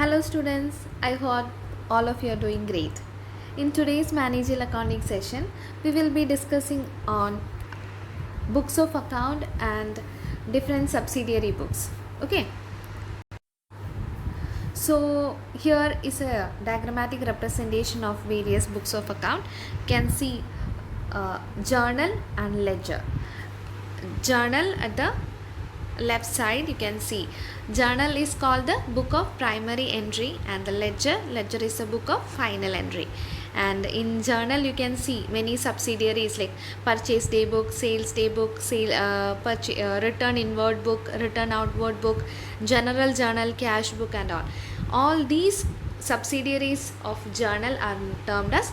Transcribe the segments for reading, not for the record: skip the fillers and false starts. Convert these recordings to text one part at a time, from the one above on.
Hello students, I hope all of you are doing great. In today's managerial accounting session, we will be discussing on books of account and different subsidiary books. Okay, so here is a diagrammatic representation of various books of account. You can see journal and ledger. Journal at the left side, you can see journal is called the book of primary entry, and the ledger is a book of final entry. And in journal you can see many subsidiaries like purchase day book, sales day book, return inward book, return outward book, general journal, cash book, and all these subsidiaries of journal are termed as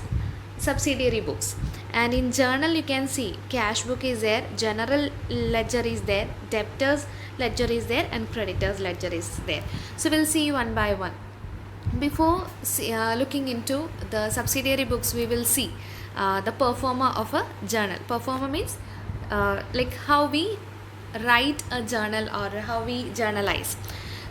subsidiary books. And in journal you can see cash book is there, general ledger is there, debtors ledger is there, and creditors ledger is there. So we'll see one by one. Before looking into the subsidiary books, we will see the performer of a journal. Performer means like how we write a journal or how we journalize.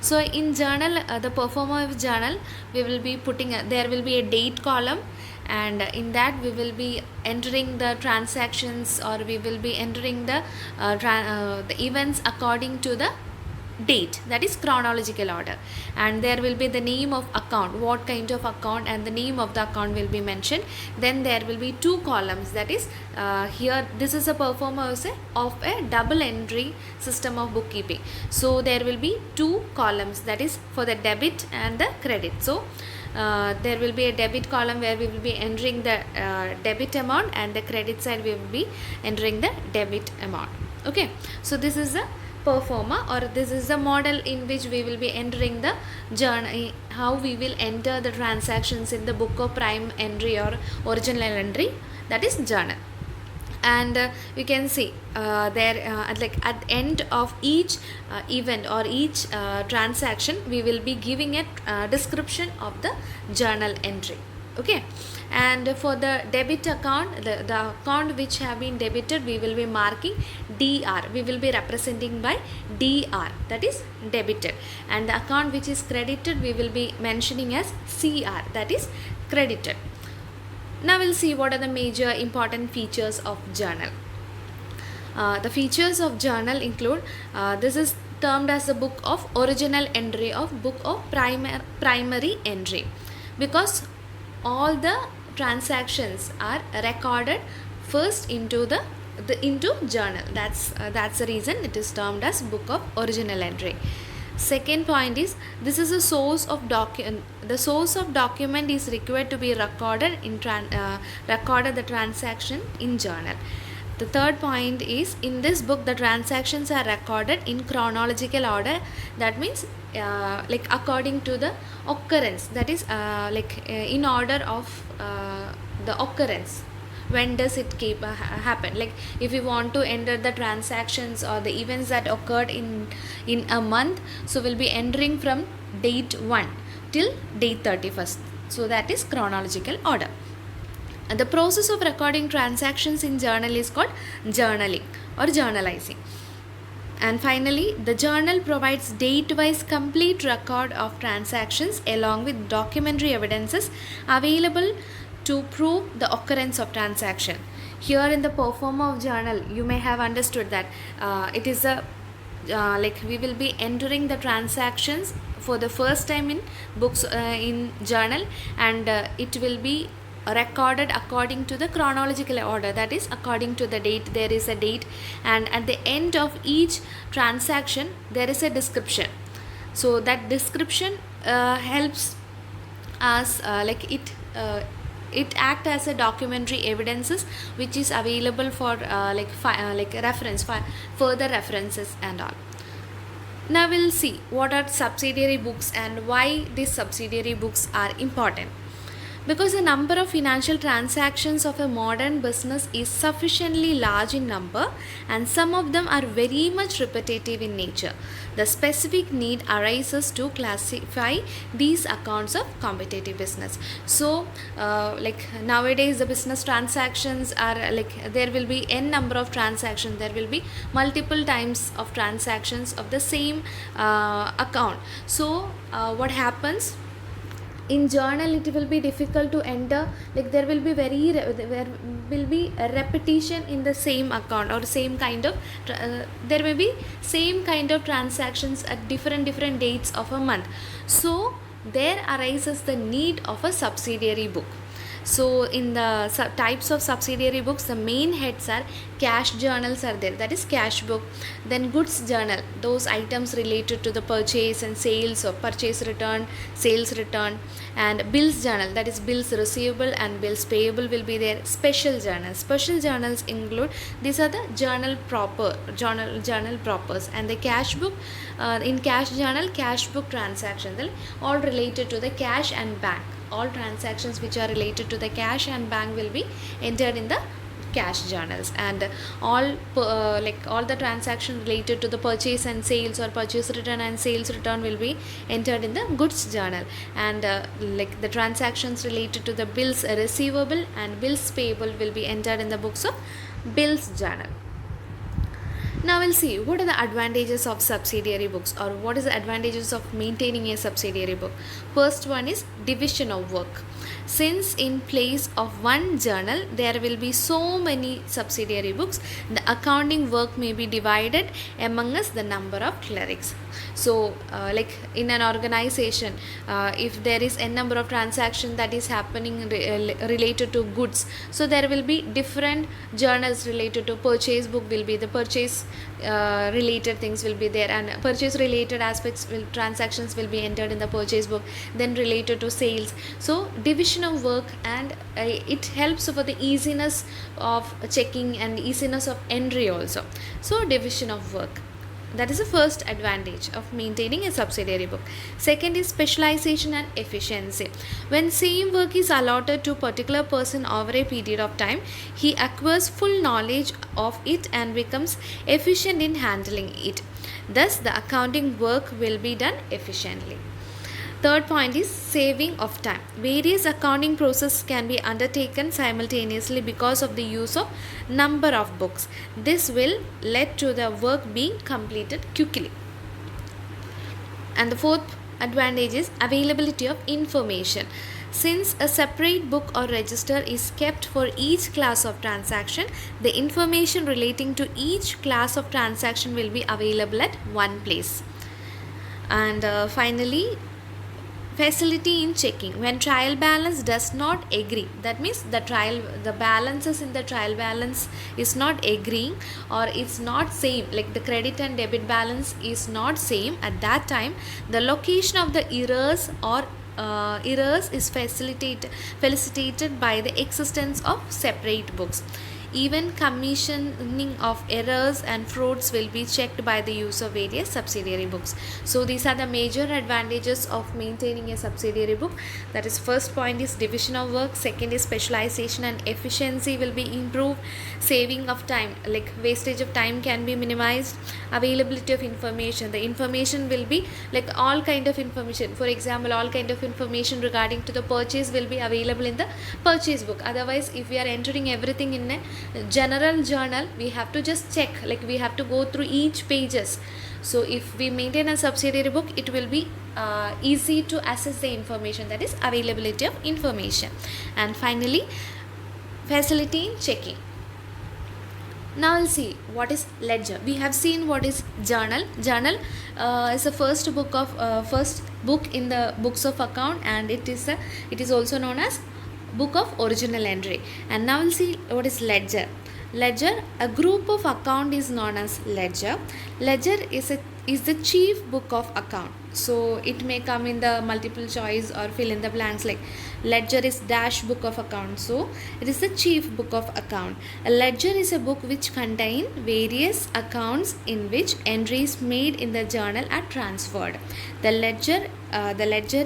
So in journal, the performer of journal, we will be putting there will be a date column, and in that we will be entering the transactions, or we will be entering the events according to the date, that is chronological order. And there will be the name of account, what kind of account, and the name of the account will be mentioned. Then there will be two columns, that is here this is a performer of a double entry system of bookkeeping. So there will be two columns, that is for the debit and the credit. So there will be a debit column where we will be entering the debit amount, and the credit side we will be entering the debit amount. Okay, so this is the performer, or this is the model in which we will be entering the journal, how we will enter the transactions in the book of prime entry or original entry, that is journal. And you can see like at the end of each event or each transaction, we will be giving a description of the journal entry. Okay, and for the debit account, the account which have been debited, we will be marking DR, we will be representing by DR, that is debited. And the account which is credited, we will be mentioning as CR, that is credited. Now we'll see what are the major important features of journal. The features of journal include this is termed as the book of original entry, of book of primary entry, because all the transactions are recorded first into the into journal. That's the reason it is termed as book of original entry. Second point is, this is a source of document. The source of document is required to be recorded in recorded the transaction in journal. The third point is, in this book the transactions are recorded in chronological order. That means like according to the occurrence, that is in order of the occurrence. When does it happen? Like if we want to enter the transactions or the events that occurred in a month, so we'll be entering from date 1 till date 31st. So that is chronological order. And the process of recording transactions in journal is called journaling or journalizing. And finally, the journal provides date-wise complete record of transactions along with documentary evidences available to prove the occurrence of transaction. Here in the performer of journal, you may have understood that it is a like we will be entering the transactions for the first time in books in journal, and it will be recorded according to the chronological order, that is according to the date. There is a date, and at the end of each transaction there is a description. So that description helps us it act as a documentary evidences which is available for reference for further references and all. Now we'll see what are subsidiary books and why these subsidiary books are important. Because the number of financial transactions of a modern business is sufficiently large in number, and some of them are very much repetitive in nature, the specific need arises to classify these accounts of competitive business. So like nowadays the business transactions are like there will be n number of transactions, there will be multiple times of transactions of the same account. So what happens, in journal it will be difficult to enter, like there will be there will be a repetition in the same account or same kind of there may be same kind of transactions at different dates of a month. So there arises the need of a subsidiary book. So in the types of subsidiary books, the main heads are cash journals are there, that is cash book. Then goods journal, those items related to the purchase and sales or purchase return, sales return. And bills journal, that is bills receivable and bills payable will be there. Special journals include, these are the journal propers. And the cash book, in cash journal, cash book transactions all related to the cash and bank. All transactions which are related to the cash and bank will be entered in the cash journals. And all all the transactions related to the purchase and sales or purchase return and sales return will be entered in the goods journal. And like the transactions related to the bills receivable and bills payable will be entered in the books of bills journal. Now we'll see what are the advantages of subsidiary books, or what is the advantages of maintaining a subsidiary book. First one is division of work. Since in place of one journal there will be so many subsidiary books, the accounting work may be divided among us the number of clerics. So like in an organization, if there is a number of transactions that is happening related to goods, so there will be different journals related to purchase book will be the purchase related things will be there, and purchase related aspects will transactions will be entered in the purchase book, then related to sales. So division of work, and it helps for the easiness of checking and easiness of entry also. So division of work, that is the first advantage of maintaining a subsidiary book. Second is specialization and efficiency. When same work is allotted to a particular person over a period of time, he acquires full knowledge of it and becomes efficient in handling it. Thus, the accounting work will be done efficiently. Third point is saving of time. Various accounting processes can be undertaken simultaneously because of the use of number of books. This will lead to the work being completed quickly. And the fourth advantage is availability of information. Since a separate book or register is kept for each class of transaction, the information relating to each class of transaction will be available at one place. And finally, facility in checking. When trial balance does not agree, that means the balances in the trial balance is not agreeing, or it's not same, like the credit and debit balance is not same, at that time the location of the errors or errors is facilitated by the existence of separate books. Even commissioning of errors and frauds will be checked by the use of various subsidiary books. So these are the major advantages of maintaining a subsidiary book. That is, first point is division of work, second is specialization and efficiency will be improved, saving of time, like wastage of time can be minimized, availability of information, the information will be like all kind of information, for example all kind of information regarding to the purchase will be available in the purchase book. Otherwise, if we are entering everything in a general journal, we have to just check, like we have to go through each pages. So if we maintain a subsidiary book, it will be easy to assess the information, that is availability of information. And finally, facility in checking. Now we'll see what is ledger. We have seen what is journal. Journal is the first book in the books of account, and it is also known as book of original entry. And now we'll see what is ledger. Ledger, a group of account is known as ledger. Ledger is the chief book of account. So it may come in the multiple choice or fill in the blanks, like ledger is dash book of account. So it is the chief book of account. A ledger is a book which contain various accounts in which entries made in the journal are transferred. The ledger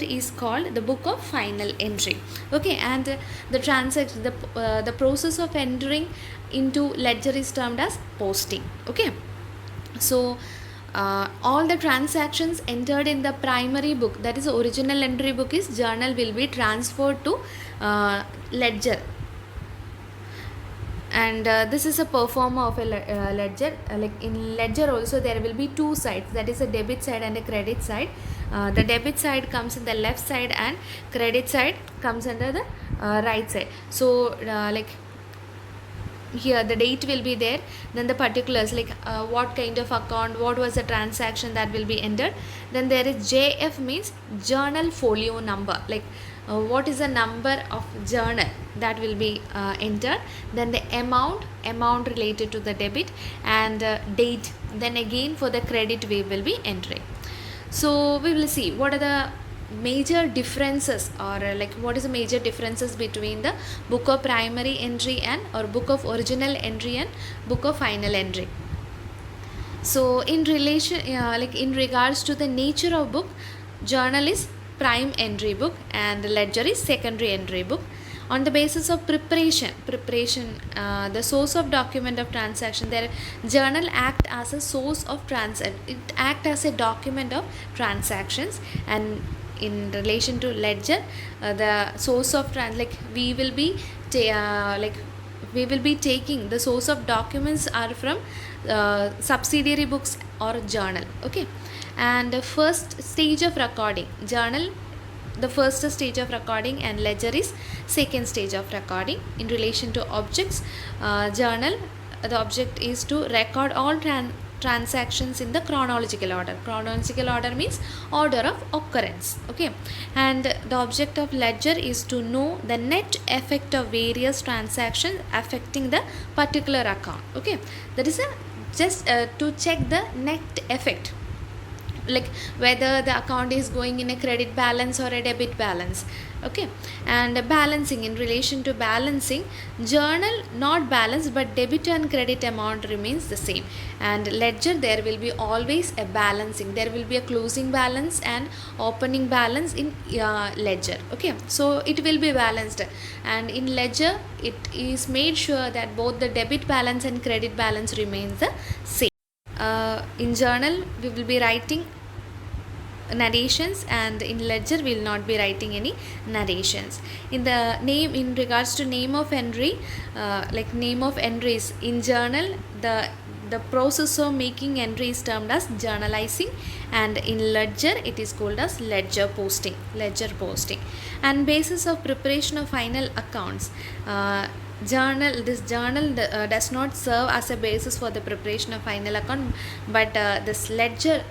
is called the book of final entry. Okay, and the process of entering into ledger is termed as posting. Okay, so all the transactions entered in the primary book, that is the original entry book is journal, will be transferred to ledger. And this is a performer of a ledger. Like in ledger also there will be two sides, that is a debit side and a credit side. the debit side comes in the left side and credit side comes under the right side. So like here the date will be there, then the particulars like what kind of account, what was the transaction, that will be entered. Then there is JF, means journal folio number, like what is the number of journal, that will be entered. Then the amount related to the debit, and date. Then again for the credit we will be entering. So we will see what are the major differences, or like what is the major differences between the book of primary entry and or book of original entry and book of final entry. So in relation like in regards to the nature of book, journal is prime entry book and ledger is secondary entry book. On the basis of preparation, the source of document of transaction, their journal act as a source of it act as a document of transactions. And in relation to ledger, the source of like we will be taking the source of documents are from subsidiary books or journal. Okay. And the first stage of recording, journal the first stage of recording and ledger is second stage of recording. In relation to objects, journal, the object is to record all transactions in the chronological order means order of occurrence. Okay. And the object of ledger is to know the net effect of various transactions affecting the particular account. Okay. That is just to check the net effect, like whether the account is going in a credit balance or a debit balance. Okay. And balancing, in relation to balancing, journal not balanced but debit and credit amount remains the same. And ledger, there will be always a balancing, there will be a closing balance and opening balance in ledger. Okay. So it will be balanced, and in ledger it is made sure that both the debit balance and credit balance remains the same. In journal we will be writing narrations, and in ledger we will not be writing any narrations. In the name, in regards to name of entry, like name of entries in journal, the process of making entry is termed as journalizing, and in ledger it is called as ledger posting. And basis of preparation of final accounts, this journal does not serve as a basis for the preparation of final account, but this ledger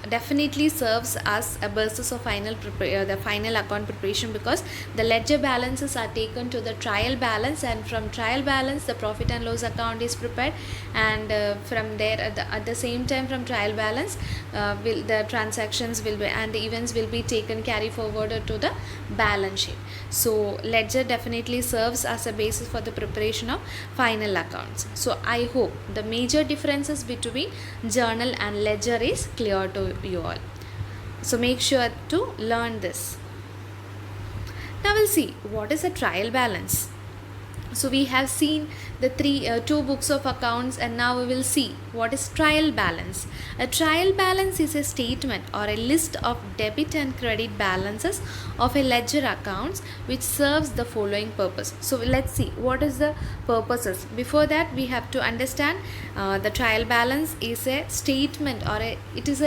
definitely serves as a basis of the final account preparation, because the ledger balances are taken to the trial balance, and from trial balance the profit and loss account is prepared, and from there at the same time from trial balance the transactions will be and the events will be taken carry forward to the balance sheet. So ledger definitely serves as a basis for the preparation of final accounts. So I hope the major differences between journal and ledger is clear to you all. So make sure to learn this. Now we'll see what is a trial balance. So we have seen the two books of accounts, and now we will see what is trial balance. A trial balance is a statement or a list of debit and credit balances of a ledger accounts which serves the following purpose. So let's see what is the purposes. Before that we have to understand the trial balance is a statement or it is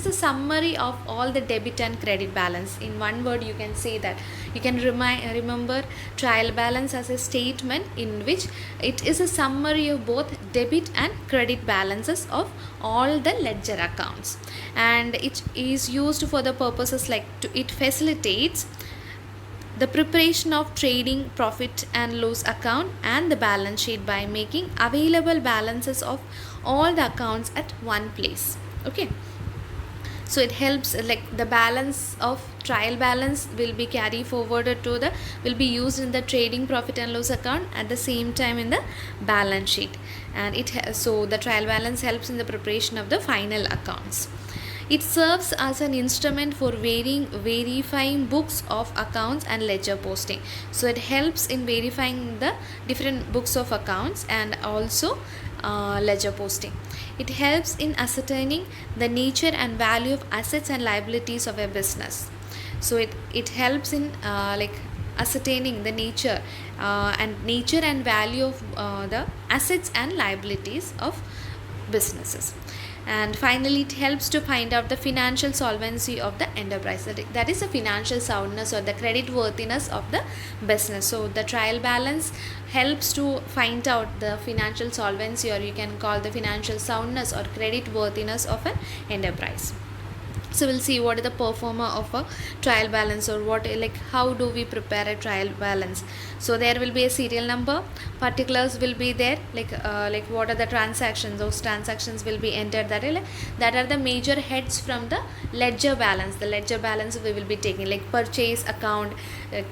a summary of all the debit and credit balance. In one word you can say that. You can remember trial balance as a statement in which it is a summary of both debit and credit balances of all the ledger accounts, and it is used for the purposes like it facilitates the preparation of trading profit and loss account and the balance sheet by making available balances of all the accounts at one place. Okay. So it helps, like the balance of trial balance will be will be used in the trading profit and loss account at the same time in the balance sheet, and so the trial balance helps in the preparation of the final accounts. It serves as an instrument for verifying books of accounts and ledger posting. So it helps in verifying the different books of accounts and also ledger posting. It helps in ascertaining the nature and value of assets and liabilities of a business. So it helps in ascertaining the nature and value of the assets and liabilities of businesses. And finally, it helps to find out the financial solvency of the enterprise, that is the financial soundness or the credit worthiness of the business. So the trial balance helps to find out the financial solvency, or you can call the financial soundness or credit worthiness of an enterprise. So we'll see what is the performer of a trial balance, or what, like how do we prepare a trial balance. So there will be a serial number, particulars will be there, like what are the transactions, those transactions will be entered, that are the major heads from the ledger balance. The ledger balance we will be taking, like purchase account,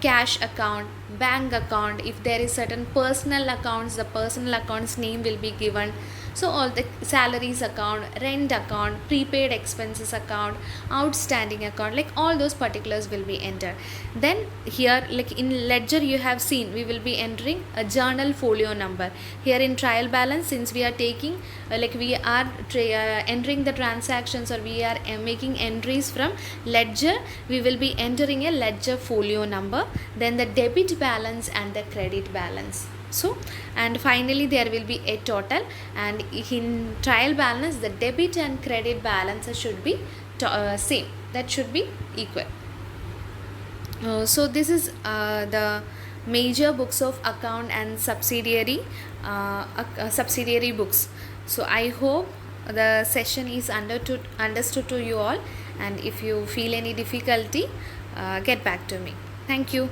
cash account, bank account. If there is certain personal accounts, the personal accounts name will be given. So all the salaries account, rent account, prepaid expenses account, outstanding account, like all those particulars will be entered. Then here, like in ledger you have seen, we will be entering a journal folio number. Here in trial balance, since we are taking like we are entering the transactions, or we are making entries from ledger, we will be entering a ledger folio number, then the debit balance and the credit balance. So, and finally there will be a total, and in trial balance the debit and credit balances should be same, that should be equal. So this is the major books of account and subsidiary books. So I hope the session is understood to you all, and if you feel any difficulty, get back to me. Thank you.